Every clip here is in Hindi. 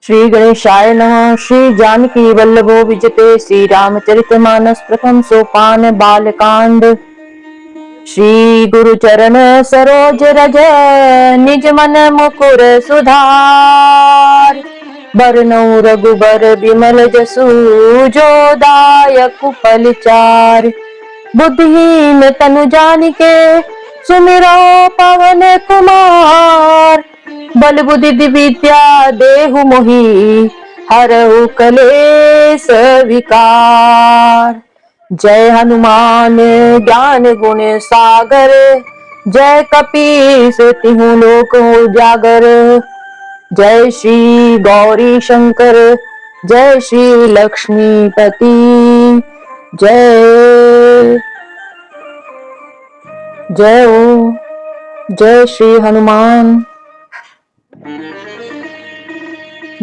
श्री गणेशाय नमः। श्री जानकी वल्लभो विजते श्री रामचरितमानस प्रथम सोपान बालकांड। श्री गुरु चरण सरोज रज निज मन मुकुर सुधार। बरनउँ रघुबर बिमल जसु जो दायक फलचार। बुद्धिहीन तनु जानिके सुमिरो पवन कुमार। बल बुद्धि विद्या देहु मोहि हरहु कलेस विकार। जय हनुमान ज्ञान गुण सागर जय कपीस तिहु लोक उजागर। जय श्री गौरी शंकर जय श्री लक्ष्मीपति जय जय ओम जय श्री हनुमान।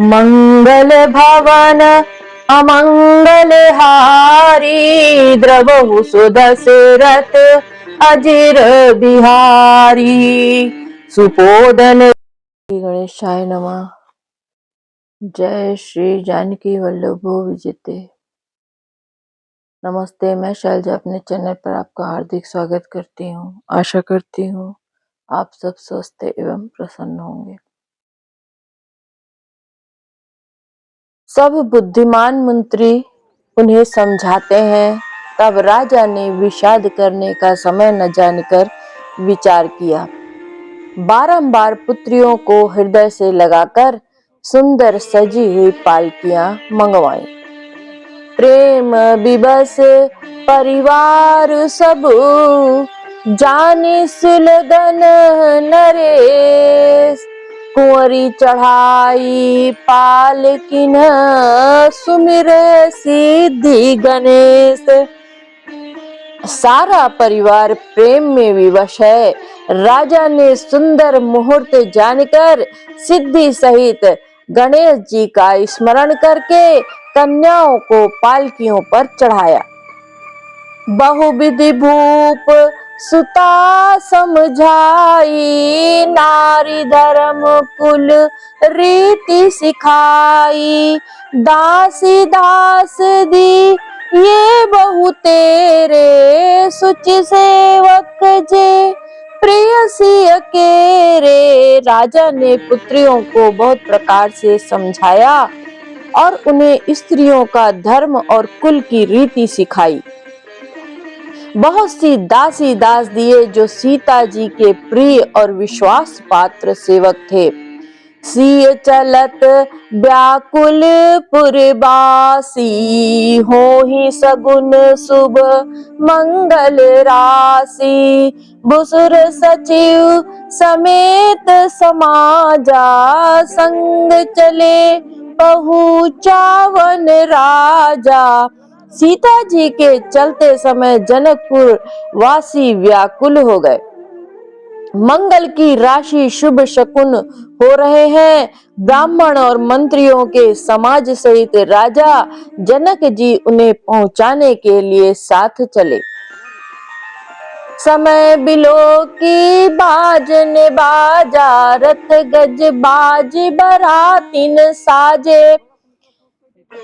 मंगल भवन अमंगल हारी द्रवहु सुदशरथ अजिर बिहारी। सुपोदन। श्री गणेशाय नमः। जय श्री जानकी वल्लभो विजते। नमस्ते, मैं शैलजा अपने चैनल पर आपका हार्दिक स्वागत करती हूँ। आशा करती हूँ आप सब स्वस्थ एवं प्रसन्न होंगे। सब बुद्धिमान मंत्री उन्हें समझाते हैं, तब राजा ने विषाद करने का समय न जानकर विचार किया। बारंबार पुत्रियों को हृदय से लगाकर सुंदर सजी हुई पालकियां मंगवाई। प्रेम विवश परिवार सब जाने सुलगन नरेश। कुंवरी चढ़ाई पालकिन सुमिर सिद्धि गणेश। सारा परिवार प्रेम में विवश है। राजा ने सुंदर मुहूर्त जानकर सिद्धि सहित गणेश जी का स्मरण करके कन्याओं को पालकियों पर चढ़ाया। बहुविधि भूप सुता समझाई नारी धर्म कुल रीति सिखाई। दासी दास दी ये बहु तेरे सुचि सेवक जे प्रियसी अकेरे। राजा ने पुत्रियों को बहुत प्रकार से समझाया और उन्हें स्त्रियों का धर्म और कुल की रीति सिखाई। बहुत सी दासी दास दिए जो सीता जी के प्रिय और विश्वास पात्र सेवक थे। सिय चलत व्याकुल पुरवासी होहि सगुन शुभ मंगल राशि। भुसुर सचिव समेत समाजा संग चले पहुँचावन राजा। सीता जी के चलते समय जनकपुर वासी व्याकुल हो गए। मंगल की राशि शुभ शकुन हो रहे हैं। ब्राह्मण और मंत्रियों के समाज सहित राजा जनक जी उन्हें पहुंचाने के लिए साथ चले। समय बिलो की बाजन बाजा रथ गज बाज बरातिन साजे।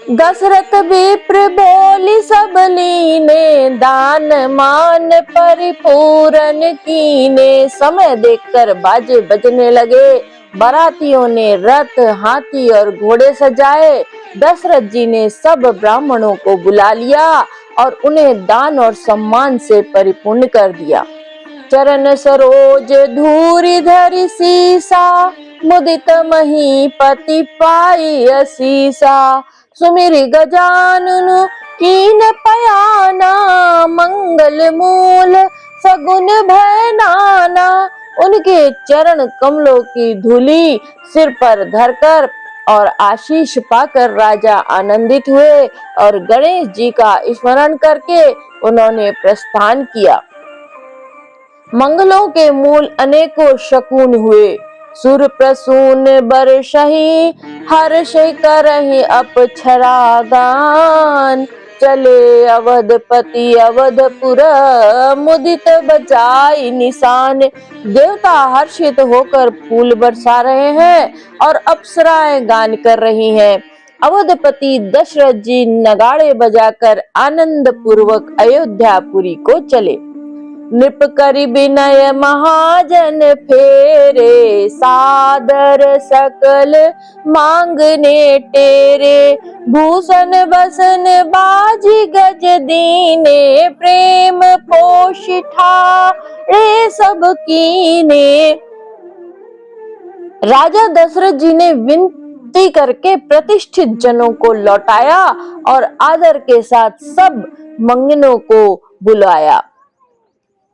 दशरथ विप्र बोली सब लीने दान मान परिपूरन कीने। समय देखकर बाजे बजने लगे। बारातियों ने रथ हाथी और घोड़े सजाए। दशरथ जी ने सब ब्राह्मणों को बुला लिया और उन्हें दान और सम्मान से परिपूर्ण कर दिया। चरण सरोज धूरि धरि सीसा मुदित महीपति पाई असीसा। सुमिरि गजानन कीन पयाना मंगल मूल सगुन भय नाना। उनके चरण कमलों की धूली सिर पर धरकर और आशीष पाकर राजा आनंदित हुए और गणेश जी का स्मरण करके उन्होंने प्रस्थान किया। मंगलों के मूल अनेकों शकुन हुए। सुर प्रसून बरसहि हर्ष करहि अपक्षरा गान। चले अवधपति अवधपुर, मुदित बजाई निशान। देवता हर्षित होकर फूल बरसा रहे हैं और अप्सराएं गान कर रही हैं। अवधपति दशरथ जी नगाड़े बजाकर आनंद पूर्वक अयोध्यापुरी को चले। नृप करि विनय महाजन फेरे, सादर सकल मांगने टेरे। भूषण बसन बाजी गज दीने, प्रेम पोष ठारे सब कीने। राजा दशरथ जी ने विनती करके प्रतिष्ठित जनों को लौटाया और आदर के साथ सब मंगनों को बुलाया।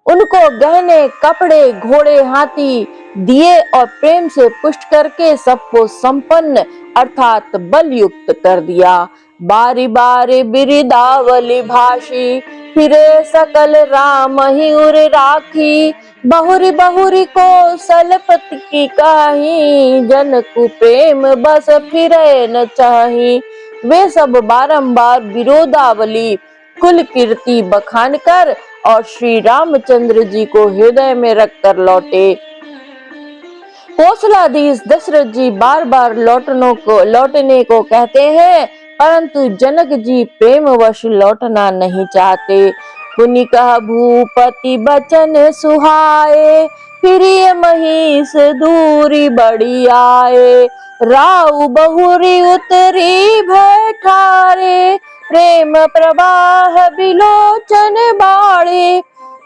उनको गहने, कपड़े, घोड़े, हाथी दिए और प्रेम से पुष्ट करके सबको संपन्न अर्थात बल युक्त कर दिया। बारी बारी बिरिदावली भाषी, फिरे सकल राम ही उर राखी। बहुरी बहुरी को सलपति की काही, जन कु प्रेम बस फिरे न चाही। वे सब बारंबार विरोधावली कुल कीर्ति बखान कर और श्री रामचंद्र जी को हृदय में रखकर लौटे। कौशलाधीश दशरथ जी बार बार लौटने को कहते हैं, परंतु जनक जी प्रेमवश लौटना नहीं चाहते। पुनि कह भूपति बचन सुहाए, प्रिय महिष दूरी बड़ी आए। राउ बहुरी उतरी भठारे, प्रेम प्रवाह बिलोचन बाड़े।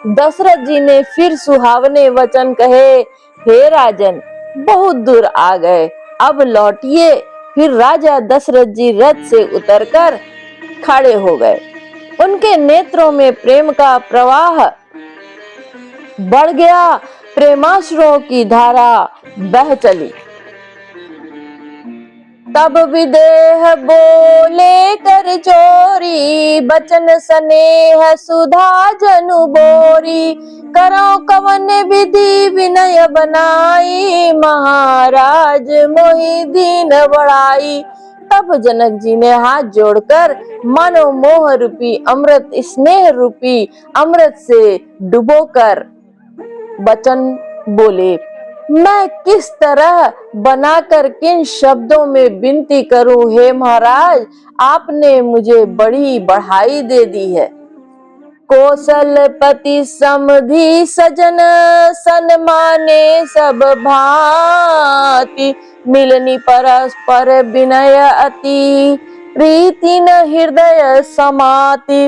दशरथ जी ने फिर सुहावने वचन कहे, हे राजन बहुत दूर आ गए, अब लौटिए। फिर राजा दशरथ जी रथ से उतरकर खड़े हो गए। उनके नेत्रों में प्रेम का प्रवाह बढ़ गया, प्रेमाश्रुओं की धारा बह चली। तब विदेह बोले कर चोरी, बचन स्नेह सुधा जनु बोरी। करो कवन विधि विनय बनाई, महाराज मोहि दीन बढ़ाई। तब जनक जी ने हाथ जोड़कर मानो मोह रूपी अमृत, स्नेह रूपी अमृत से डुबोकर वचन बोले, मैं किस तरह बनाकर किन शब्दों में विनती करूं। हे महाराज, आपने मुझे बड़ी बढ़ाई दे दी है। कौशलपति समधि सजन, सन्माने सब भांति। मिलनी परस्पर विनय अति, प्रीति न हृदय समाति।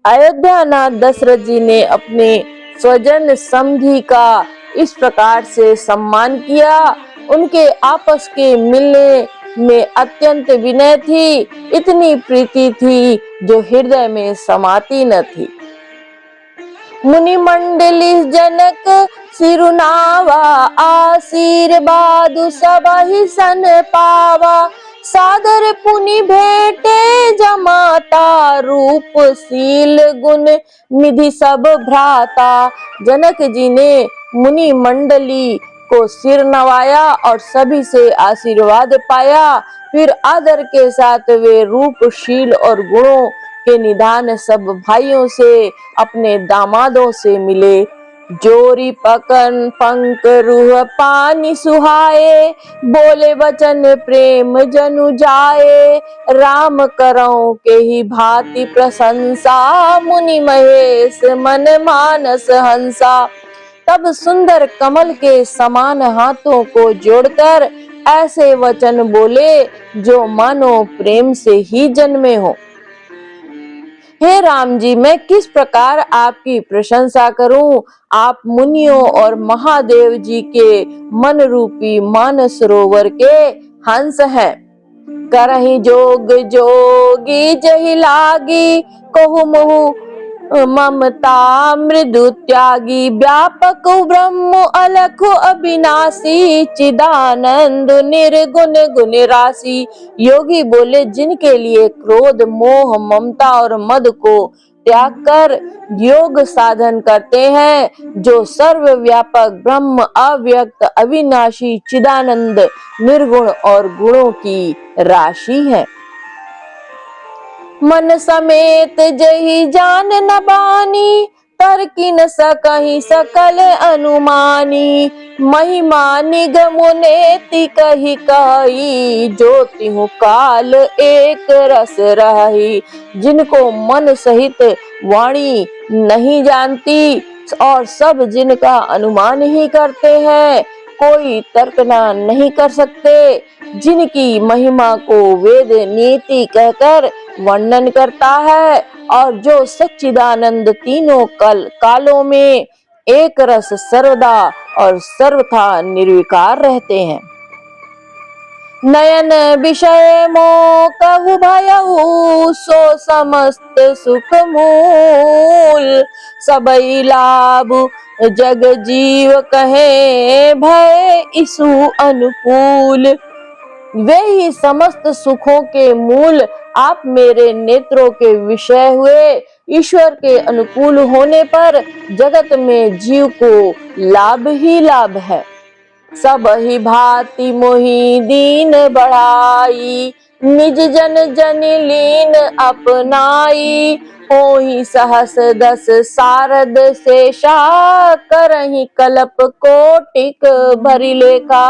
अयोध्यानाथ दशरथ जी ने अपने स्वजन समधि का इस प्रकार से सम्मान किया। उनके आपस के मिलने में अत्यंत विनय थी, इतनी प्रीति थी जो हृदय में समाती न थी। मुनि मंडली जनक सिरुनावा, आशीर्वाद सब ही सन पावा। सादर पुनि भेटे जमाता, रूप शील गुण निधि सब भ्राता। जनक जी ने मुनि मंडली को सिर नवाया और सभी से आशीर्वाद पाया। फिर आदर के साथ वे रूप, शील और गुणों के निधान सब भाइयों से, अपने दामादों से मिले। जोरी पकन पंक रूह पानी सुहाए, बोले वचन प्रेम जनु जाए। राम करौ के ही भांति प्रशंसा, मुनि महेश मन मानस हंसा। तब सुंदर कमल के समान हाथों को जोड़कर ऐसे वचन बोले जो मानो प्रेम से ही जन्मे हो। हे राम जी, मैं किस प्रकार आपकी प्रशंसा करूं। आप मुनियों और महादेव जी के मन रूपी मानस सरोवर के हंस हैं। करहि जोग जोगी जहि लागी, कहु मोहु ममता मृदु त्यागी। व्यापक ब्रह्म अलख अविनाशी, चिदानंद निर्गुण गुण राशि। योगी बोले, जिनके लिए क्रोध, मोह, ममता और मद को त्याग कर योग साधन करते हैं, जो सर्वव्यापक ब्रह्म, अव्यक्त, अविनाशी, चिदानंद, निर्गुण और गुणों की राशि है। मन समेत जही जान न बानी, तरकी न सकहि सकल अनुमानी। महिमा निगमुनेति कही कही, जो तिहु काल एक रस रही। जिनको मन सहित वाणी नहीं जानती और सब जिनका अनुमान ही करते हैं, कोई तर्कना नहीं कर सकते, जिनकी महिमा को वेद नीति कहकर वर्णन करता है, और जो सच्चिदानंद तीनों कालों में एक रस सर्वदा और सर्वथा निर्विकार रहते हैं। नयन विषय मोह कहु भयउ, सो समस्त सुख मूल। सबई लाभ जग जीव कहे, भय इसु अनुकूल। वे ही समस्त सुखों के मूल आप मेरे नेत्रों के विषय हुए। ईश्वर के अनुकूल होने पर जगत में जीव को लाभ ही लाभ है। सब ही भांति मोहि दीन बढ़ाई, निज जन जन लीन अपनाई। होहि सहस दस सारद शेषा, करहि कल्प कोटिक भरी लेखा।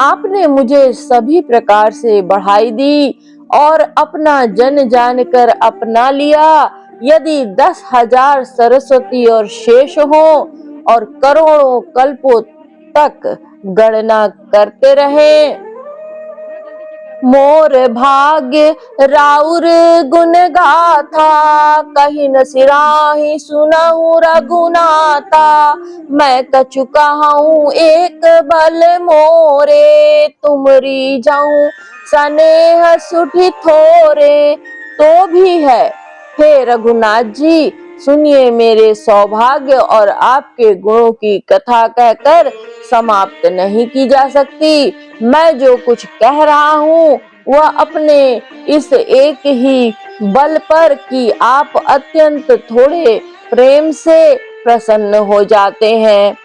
आपने मुझे सभी प्रकार से बढ़ाई दी और अपना जन जानकर अपना लिया। यदि 10,000 सरस्वती और शेष हो और करोड़ों कल्पों तक गणना करते रहे, मोर भाग्य राउर गुण गाथा, कहीं न सिराही सुनहु रघुनाथा। मैं कछु कहूँ एक बल मोरे, तुमरी जाऊं स्नेह सुठी थोरे। तो भी है हे रघुनाथ जी, सुनिए, मेरे सौभाग्य और आपके गुणों की कथा कहकर समाप्त नहीं की जा सकती। मैं जो कुछ कह रहा हूँ वह अपने इस एक ही बल पर कि आप अत्यंत थोड़े प्रेम से प्रसन्न हो जाते हैं।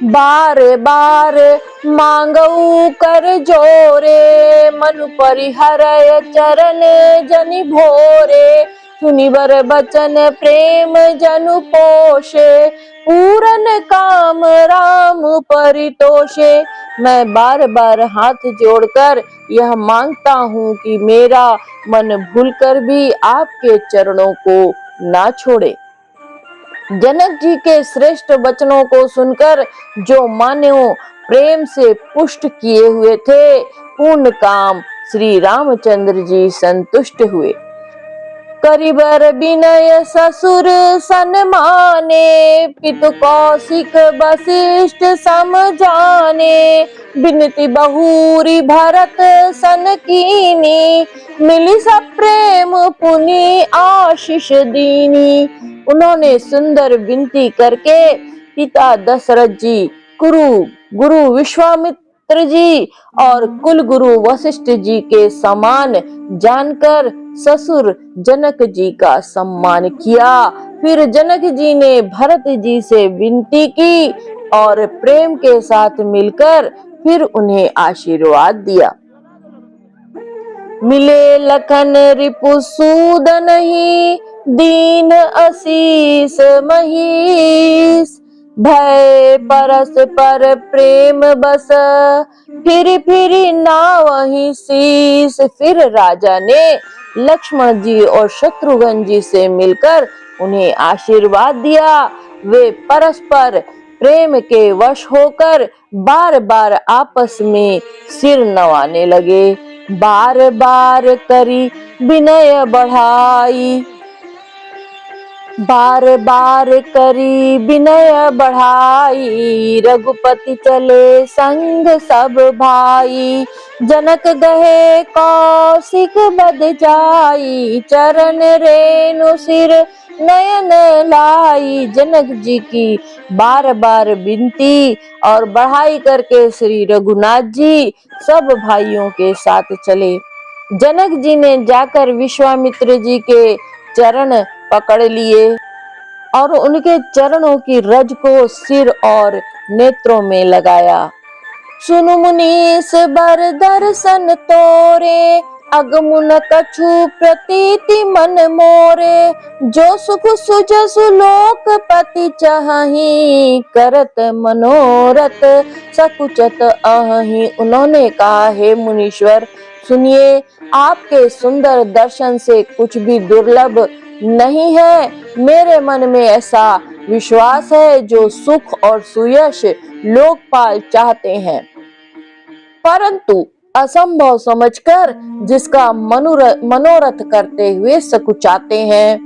बार बार मांगऊ कर जोरे, मनु परिहरय चरण जनि भोरे। सुनिबर बचन प्रेम जनु पोषे, पूरन काम राम परितोषे। मैं बार बार हाथ जोड़कर यह मांगता हूँ कि मेरा मन भूलकर भी आपके चरणों को ना छोड़े। जनक जी के श्रेष्ठ वचनों को सुनकर जो मानव प्रेम से पुष्ट किए हुए थे, पूर्ण काम श्री रामचंद्र जी संतुष्ट हुए। करिबर विनय ससुर सन्माने, पितु कौशिक वशिष्ठ समझाने। बिनती बहुरी भरत सन कीनी, मिली सब प्रेम पुनि आशीष दीनी। उन्होंने सुंदर विनती करके पिता दशरथ जी, गुरु विश्वामित्र जी और कुल गुरु वशिष्ठ जी के समान जानकर ससुर जनक जी का सम्मान किया। फिर जनक जी ने भरत जी से विनती की और प्रेम के साथ मिलकर फिर उन्हें आशीर्वाद दिया। मिले लखन रिपु सूदन ही, दीन असीस महीस। भय परस पर प्रेम बस, फिर नावहि शीस। फिर राजा ने लक्ष्मण जी और शत्रुघ्न जी से मिलकर उन्हें आशीर्वाद दिया। वे परस्पर प्रेम के वश होकर बार बार आपस में सिर नवाने लगे। बार बार करी विनय बढ़ाई, बार बार करी विनय बढ़ाई। रघुपति चले संग सब भाई, जनक गहे कौशिक बद जाई। चरण रेणु सिर नयन लाई। जनक जी की बार बार विनती और बढ़ाई करके श्री रघुनाथ जी सब भाइयों के साथ चले। जनक जी ने जाकर विश्वामित्र जी के चरण पकड़ लिए और उनके चरणों की रज को सिर और नेत्रों में लगाया। सुनु मुनीस बर दर्शन तोरे, अगमुन कछु प्रतीति मन मोरे, जो सुख सुजसु लोकपति चाहि, करत मनोरथ सकुचत अहि। उन्होंने कहा, हे मुनीश्वर सुनिए, आपके सुंदर दर्शन से कुछ भी दुर्लभ नहीं है। मेरे मन में ऐसा विश्वास है, जो सुख और सुयश लोकपाल चाहते हैं, परंतु असंभव समझकर जिसका मनोरथ करते हुए सकुचाते हैं।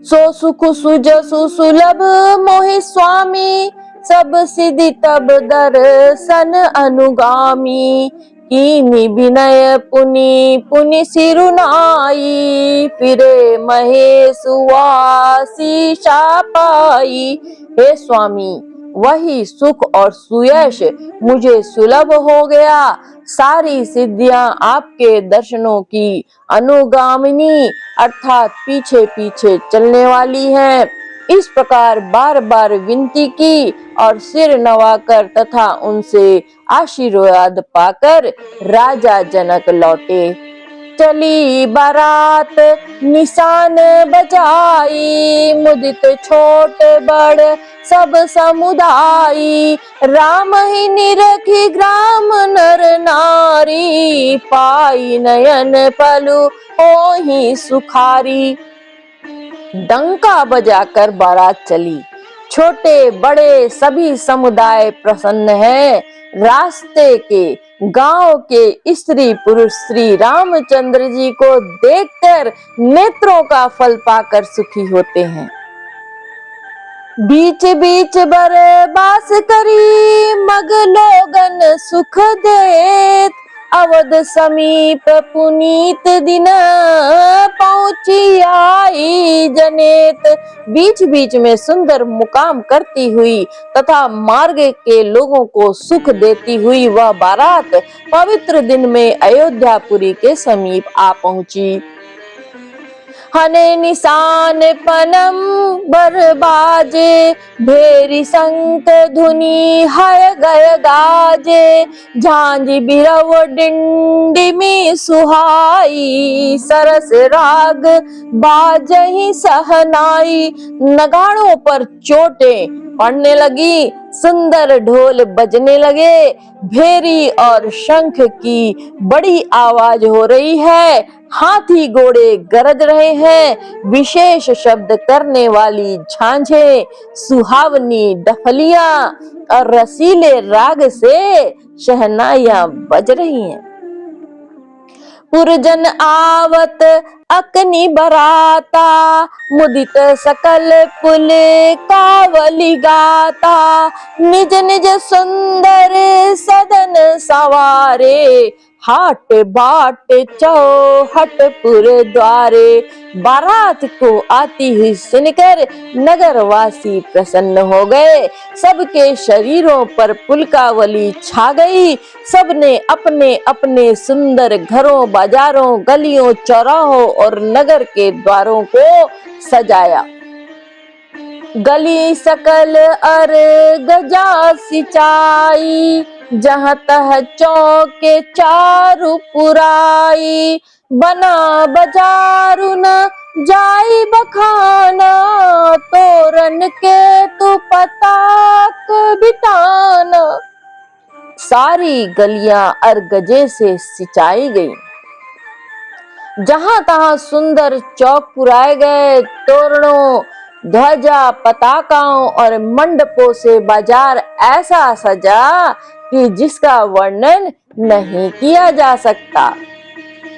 सो सुख सुजसु सुलभ मोहि स्वामी, सब सिद्धि तब दर्शन अनुगामी। कीनी विनय पुनि पुनि सिरुनाई, फिरे महेश वासी पाई। हे स्वामी, वही सुख और सुयश मुझे सुलभ हो गया। सारी सिद्धियां आपके दर्शनों की अनुगामिनी अर्थात पीछे पीछे चलने वाली हैं। इस प्रकार बार बार विनती की और सिर नवाकर तथा उनसे आशीर्वाद पाकर राजा जनक लौटे। चली बारात निशान बजाई, मुदित छोट बड़ सब समुदायी। राम ही निरखी ग्राम नर नारी, पाई नयन पलु ओहि सुखारी। डंका बजाकर बारात चली, छोटे बड़े सभी समुदाय प्रसन्न हैं। रास्ते के गांव के स्त्री पुरुष श्री रामचंद्र जी को देखकर नेत्रों का फल पाकर सुखी होते हैं। बीच बीच बरबास करी, मग लोगन सुख देत। अवध समीप पुनीत दिन, पहुंची आई जनेत। बीच बीच में सुंदर मुकाम करती हुई तथा मार्ग के लोगों को सुख देती हुई वह बारात पवित्र दिन में अयोध्यापुरी के समीप आ पहुंची। हने निशान पनम बरबाजे, भेरी शंख धुनी हय गय गाजे। झांझ बिरव डिंडिमी सुहाई, सरस राग बाजहि सहनाई। नगाड़ों पर चोटें पड़ने लगी, सुंदर ढोल बजने लगे, भेरी और शंख की बड़ी आवाज हो रही है। हाथी घोड़े गरज रहे हैं, विशेष शब्द करने वाली झांझें, सुहावनी डफलियां और रसीले राग से शहनाइयां बज रही हैं। पुरजन आवत अकनी बराता, मुदित सकल पुल कावली गाता। निज निज सुंदर सदन सवारे, हाट बाट चौहटपुर द्वारे। बारात को आती हुई सुनकर नगरवासी प्रसन्न हो गए। सबके शरीरों पर पुलकावली छा गई। सबने अपने अपने सुंदर घरों, बाजारों, गलियों, चौराहों और नगर के द्वारों को सजाया। गली सकल अर गजा सिंचाई, जहाँ तह चौके चारु पुराई। बना बाजारु न जाई बखाना, तोरन के तू पताक बिटाना। सारी गलियां अरगजे से सिंचाई गई। जहां तहां सुंदर चौक पुराए गए। तोरणों, ध्वजा, पताकाओं और मंडपों से बाजार ऐसा सजा कि जिसका वर्णन नहीं किया जा सकता।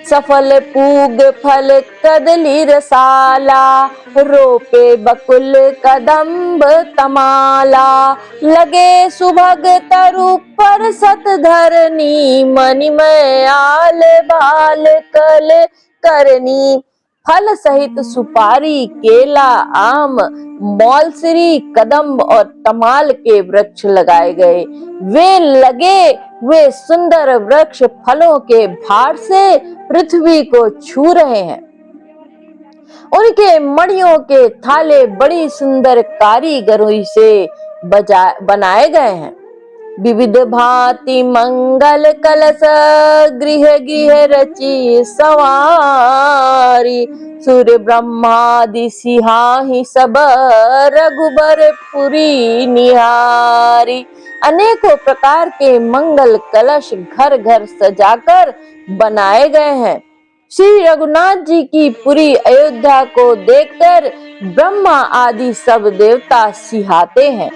सफल पूग फल कदली रसाला, रोपे बकुल कदम्ब तमाला। लगे सुभग तरु पर सत धरनी, मणिमय आल बाल कल करनी। फल सहित सुपारी, केला, आम, मौलसरी, कदम्ब और तमाल के वृक्ष लगाए गए। वे सुंदर वृक्ष फलों के भार से पृथ्वी को छू रहे हैं। उनके मणियों के थाले बड़ी सुंदर कारीगरी से बनाए गए हैं। विविध भांति मंगल कलश गृह गृह रची सवारी। सूर्य ब्रह्मादि सिहाहि सब रघुबर पुरी निहारी। अनेकों प्रकार के मंगल कलश घर घर सजाकर बनाए गए हैं। श्री रघुनाथ जी की पुरी अयोध्या को देखकर ब्रह्मा आदि सब देवता सिहाते हैं।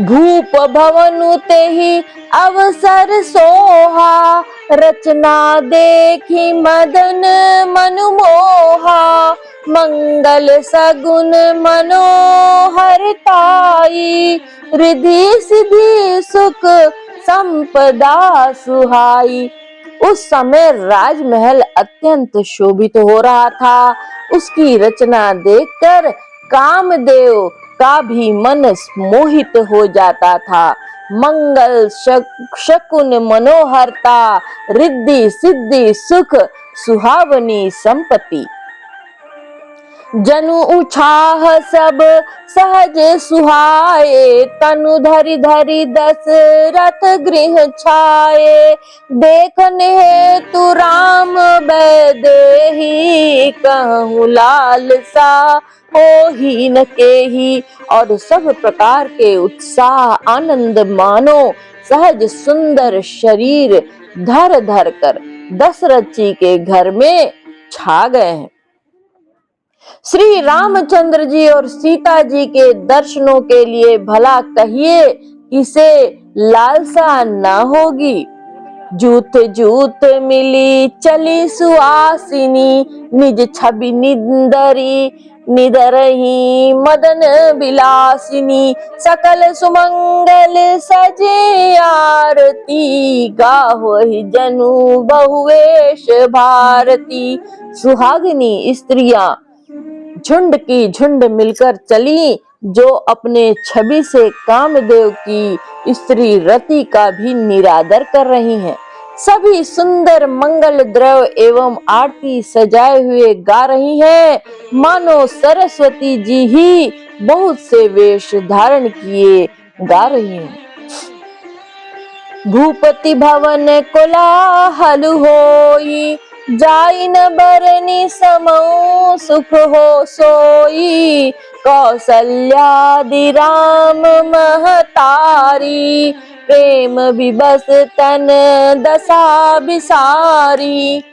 भूप भवनु तेहि अवसर सोहा, रचना देखी मदन मनु मोहा। मंगल सगुन मनोहरताई, रिधि सिद्धि सुख संपदा सुहाई। उस समय राजमहल अत्यंत शोभित हो रहा था। उसकी रचना देखकर कामदेव का भी मन मोहित हो जाता था। मंगल शकुन मनोहरता, रिद्धि सिद्धि सुख सुहावनी संपत्ति। जनु उछाह सब सहज सुहाए, तनु धरि धरि दशरथ गृह छाए। देखने हेतु राम बैदेही, कहूँ लालसा होहि न केही। और सब प्रकार के उत्साह आनंद मानो सहज सुंदर शरीर धर धर कर दशरथ जी के घर में छा गए हैं। श्री रामचंद्र जी और सीता जी के दर्शनों के लिए भला कहिए किसे लालसा न होगी। जूत जूत मिली चली सुआसिनी, निज छवि निंदरी निदरही मदन विलासिनी। सकल सुमंगल सजे आरती, गावहि जनु बहुवेश भारती। सुहागिनी स्त्रियां झुंड की झुंड मिलकर चली, जो अपने छवि से कामदेव की स्त्री रति का भी निरादर कर रही हैं। सभी सुंदर मंगल द्रव्य एवं आरती सजाए हुए गा रही हैं, मानो सरस्वती जी ही बहुत से वेश धारण किए गा रही हैं। भूपति भवन कोलाहल होई, जाई न बरनी समौ सुख हो सोई। कौसल्यादि राम महतारी, प्रेम विबस तन दशा बिसारी।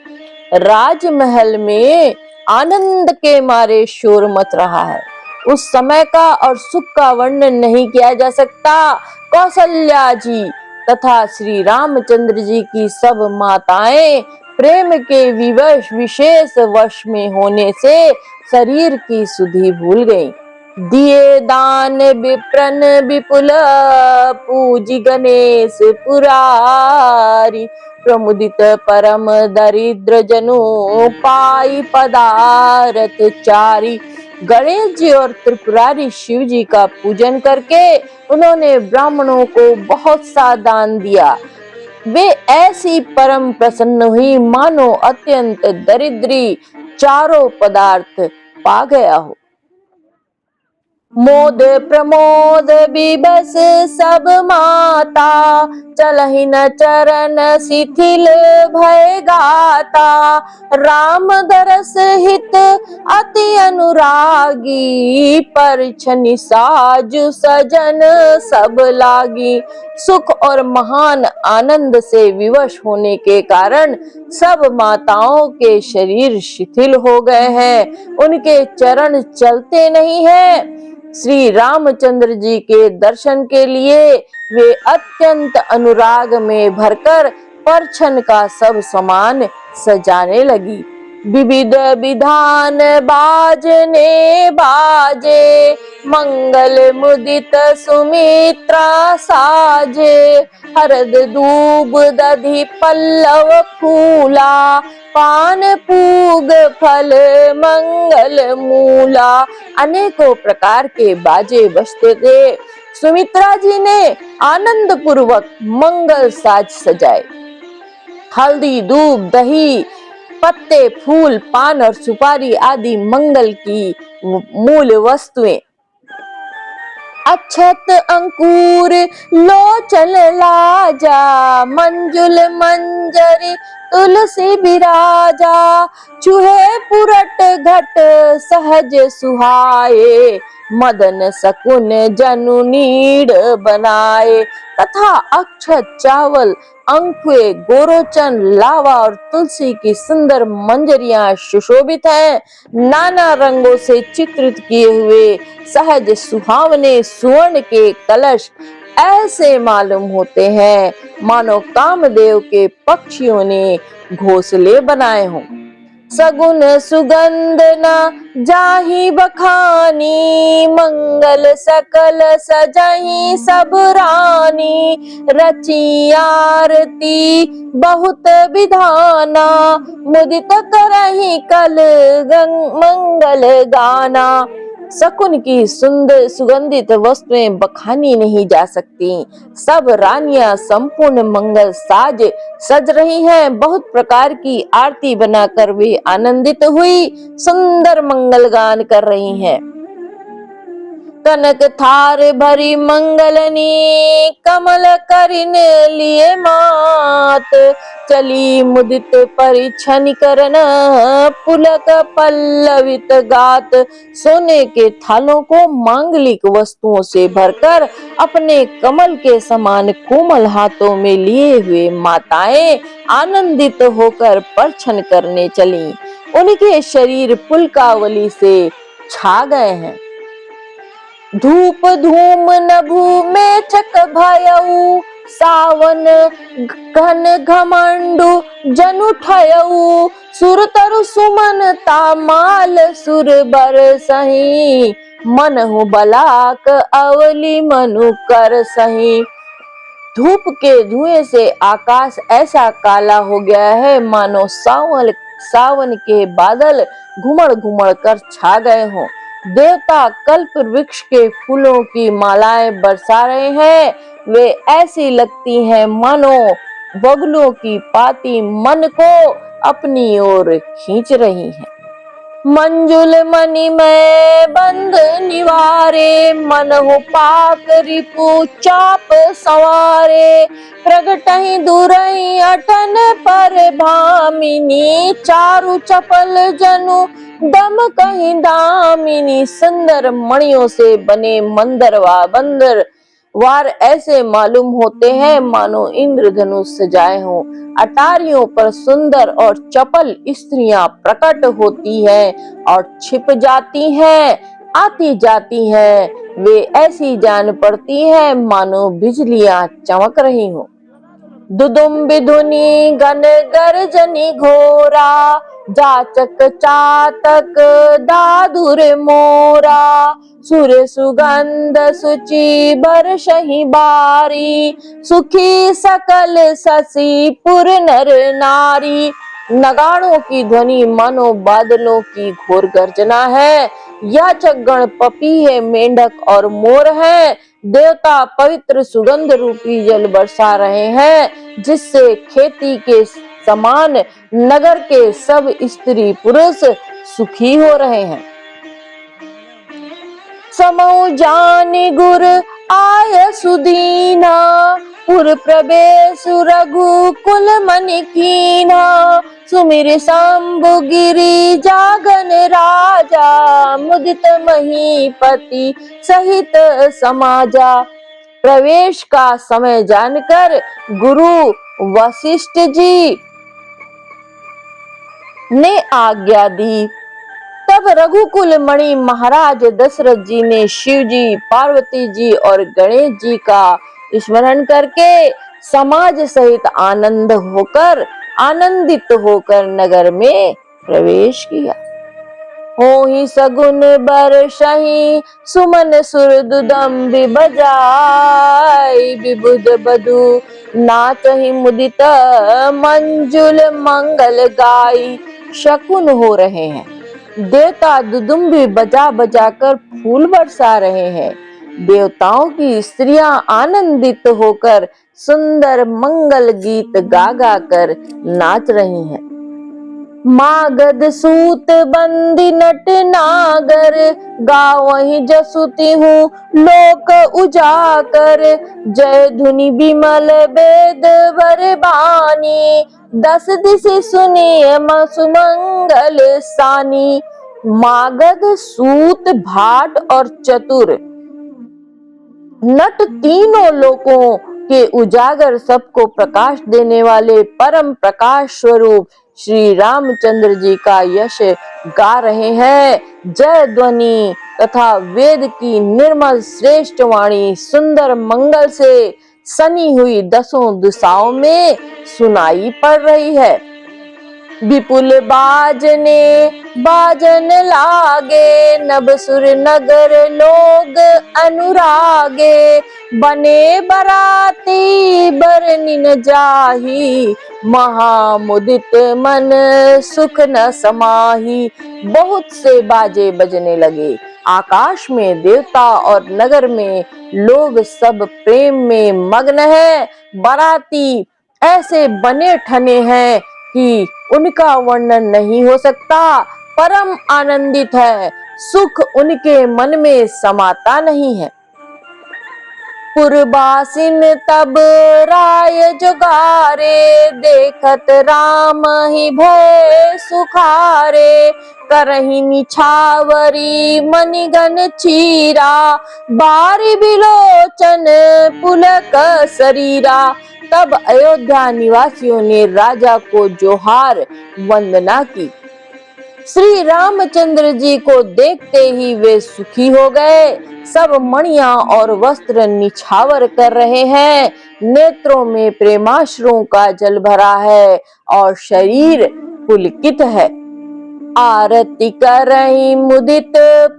राजमहल में आनंद के मारे शोर मच रहा है। उस समय का और सुख का वर्णन नहीं किया जा सकता। कौशल्या जी तथा श्री रामचंद्र जी की सब माताएं प्रेम के विवश विशेष वश में होने से शरीर की सुधि भूल गईं। दिए दान विप्रन विपुल, पूजी गणेश पुरारी। प्रमुदित परम दरिद्र जनु, पाई पदारथ चारी। गणेश जी और त्रिपुरारी शिव जी का पूजन करके उन्होंने ब्राह्मणों को बहुत सा दान दिया। वे ऐसी परम प्रसन्न हुई मानो अत्यंत दरिद्री चारों पदार्थ पा गया हो। मोद प्रमोद विबस सब माता, चलहि न चरण शिथिल भय गाता। राम दरस हित अति अनुरागी, परछनि साजु सजन सब लागी। सुख और महान आनंद से विवश होने के कारण सब माताओं के शरीर शिथिल हो गए हैं, उनके चरण चलते नहीं हैं। श्री रामचंद्र जी के दर्शन के लिए वे अत्यंत अनुराग में भरकर परछन का सब सामान सजाने लगी। विविध विधान बाजने बाजे, मंगल मुदित सुमित्रा साजे। हरद दूब दधि पल्लव फूला, पान पूग फल मंगल मूला। अनेकों प्रकार के बाजे बजते थे। सुमित्रा जी ने आनंद पूर्वक मंगल साज सजाए। हल्दी दूब दही पत्ते फूल पान और सुपारी आदि मंगल की मूल वस्तुएं अक्षत अंकुर लोचन लाजा, मंजुल मंजरी तुलसी बिराजा, चूहे पुरट घट सहज सुहाए, मदन सकुन जनु नीड़ बनाए। तथा अक्षत, चावल, अंकुए, गोरोचन, लावा और तुलसी की सुंदर मंजरियां सुशोभित हैं। नाना रंगों से चित्रित किए हुए सहज सुहावने सुवर्ण के कलश ऐसे मालूम होते हैं मानो कामदेव के पक्षियों ने घोंसले बनाए हों। सगुन सुगंध न जाहि बखानी, मंगल सकल सजहि सब रानी, रची आरती बहुत विधाना, मुदित करहि कल मंगल गाना। शकुन की सुंदर सुगंधित वस्तुएं बखानी नहीं जा सकती। सब रानियां संपूर्ण मंगल साज सज रही हैं। बहुत प्रकार की आरती बनाकर वे आनंदित हुई सुंदर मंगल गान कर रही हैं। कनक थार भरी मंगलनी, कमल करिन लिए मात, चली मुदित परिछन करन, पुलक पल्लवित गात। सोने के थालों को मांगलिक वस्तुओं से भरकर अपने कमल के समान कोमल हाथों में लिए हुए माताएं आनंदित होकर परछन करने चली। उनके शरीर पुलकावली से छा गए हैं। धूप धूम नभु में चक भयऊ, सावन घन घमंडु जनु ठयऊ, सुर तरु सुमन तामाल सुर बरसहि, मनहु बलाक अवली मनु कर सही। धूप के धुएं से आकाश ऐसा काला हो गया है मानो सावन के बादल घुमड़ घुमड़ कर छा गए हों। देवता कल्प वृक्ष के फूलों की मालाएं बरसा रहे हैं। वे ऐसी लगती हैं मानो बगुलों की पाती मन को अपनी ओर खींच रही हैं। मंजुल मणि में बंद निवारे, मन हो पाक रिपु चाप सवारे, प्रगटहि दुरहि अटन पर भामिनी, चारु चपल जनु दम कहीं दामिनी। सुंदर मणियों से बने बंदर वार ऐसे मालूम होते हैं मानो इंद्रधनुष सजाए हों। अटारियों पर सुंदर और चपल स्त्रियां प्रकट होती हैं और छिप जाती हैं, आती जाती हैं। वे ऐसी जान पड़ती हैं मानो बिजलियां चमक रही हों। दुदुम्बि धुनि गण गर्जनी घोरा, जाचक चातक दादुर मोरा, सुर सुगंध सुचि बरसहि बारी, सुखी सकल शशि पुर नर नारी। नगाड़ों की ध्वनि मानो बादलों की घोर गर्जना है। याचक गण पपीहे, मेंढक और मोर हैं। देवता पवित्र सुगंध रूपी जल बरसा रहे हैं जिससे खेती के समान नगर के सब स्त्री पुरुष सुखी हो रहे हैं। समौ जानि गुर आय सुदीना, पुर प्रवेश रघुकुल मनि कीना, सुमिर शंभु गिरि जागन राजा, मुदित महीपति सहित समाजा। प्रवेश का समय जानकर गुरु वशिष्ठ जी ने आज्ञा दी। तब रघुकुल मणि महाराज दशरथ जी ने शिव जी, पार्वती जी और गणेश जी का स्मरण करके समाज सहित आनंदित होकर नगर में प्रवेश किया। होहि सगुन बरसहि सुमन सुर दुदम्बि बजाई, विबुध बधु नाचहि मुदित मंजुल मंगल गाई। शकुन हो रहे हैं। देवता दुदुम्बी बजा बजा कर फूल बरसा रहे हैं। देवताओं की स्त्रियां आनंदित होकर सुंदर मंगल गीत गा गा कर नाच रही हैं। मागध सूत बंदी नट नागर, गावहीं जसुती हूँ लोक उजाकर। जय धुनि विमल वेद वर बानी, दस दिशि सुनिय सुमंगल सानी। मागध, सूत, भाट और चतुर नट तीनों लोकों के उजागर सबको प्रकाश देने वाले परम प्रकाश स्वरूप श्री रामचंद्र जी का यश गा रहे हैं। जय ध्वनि तथा वेद की निर्मल श्रेष्ठ वाणी सुंदर मंगल से सनी हुई दसों दिशाओं में सुनाई पड़ रही है। विपुल बाजने बाजन लागे, नभ सुर नगर लोग अनुरागे। बने बराती बरनिन जाही, महामुदित मन सुख न समाही। बहुत से बाजे बजने लगे, आकाश में देवता और नगर में लोग सब प्रेम में मग्न है। बाराती ऐसे बने ठने हैं कि उनका वर्णन नहीं हो सकता। परम आनंदित है, सुख उनके मन में समाता नहीं है। पुरबासिन तब राय जुगारे, देखत राम ही भय सुखारे। करही निछावरी मणिगन चीरा, बारी बिलोचन पुलक शरीरा। तब अयोध्या निवासियों ने राजा को जोहार वंदना की। श्री रामचंद्र जी को देखते ही वे सुखी हो गए। सब मणियां और वस्त्र निछावर कर रहे हैं, नेत्रों में प्रेमाश्रुओं का जल भरा है और शरीर पुलकित है। आरती करही मुदित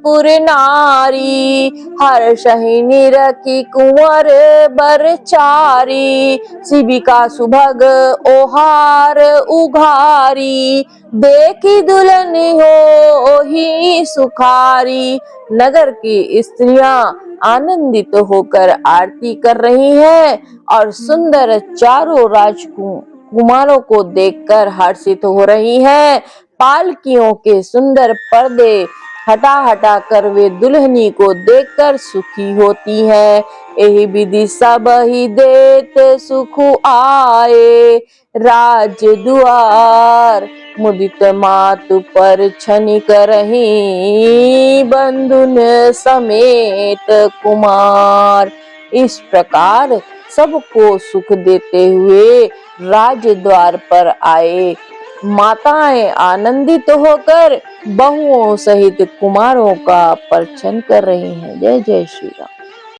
पुर नारी, हर्षहि निरखी कुंवर बर चारी। शिविका सुभग ओहार उघारी, देखी दुल्हन होही सुखारी। नगर की स्त्रियां आनंदित होकर आरती कर रही हैं और सुंदर चारों राजकुमारों को देखकर हर्षित हो रही हैं। पालकियों के सुंदर पर्दे हटा हटा कर वे दुल्हनी को देखकर सुखी होती हैं। यही विधि सब ही देत सुख आए, राज दुआर मुदित मातु पर छनि करही, बंधुन समेत कुमार। इस प्रकार सबको सुख देते हुए राजद्वार पर आए। माताएं आनंदित होकर बहुओं सहित कुमारों का परिछन कर रही हैं। जय जय श्री राम।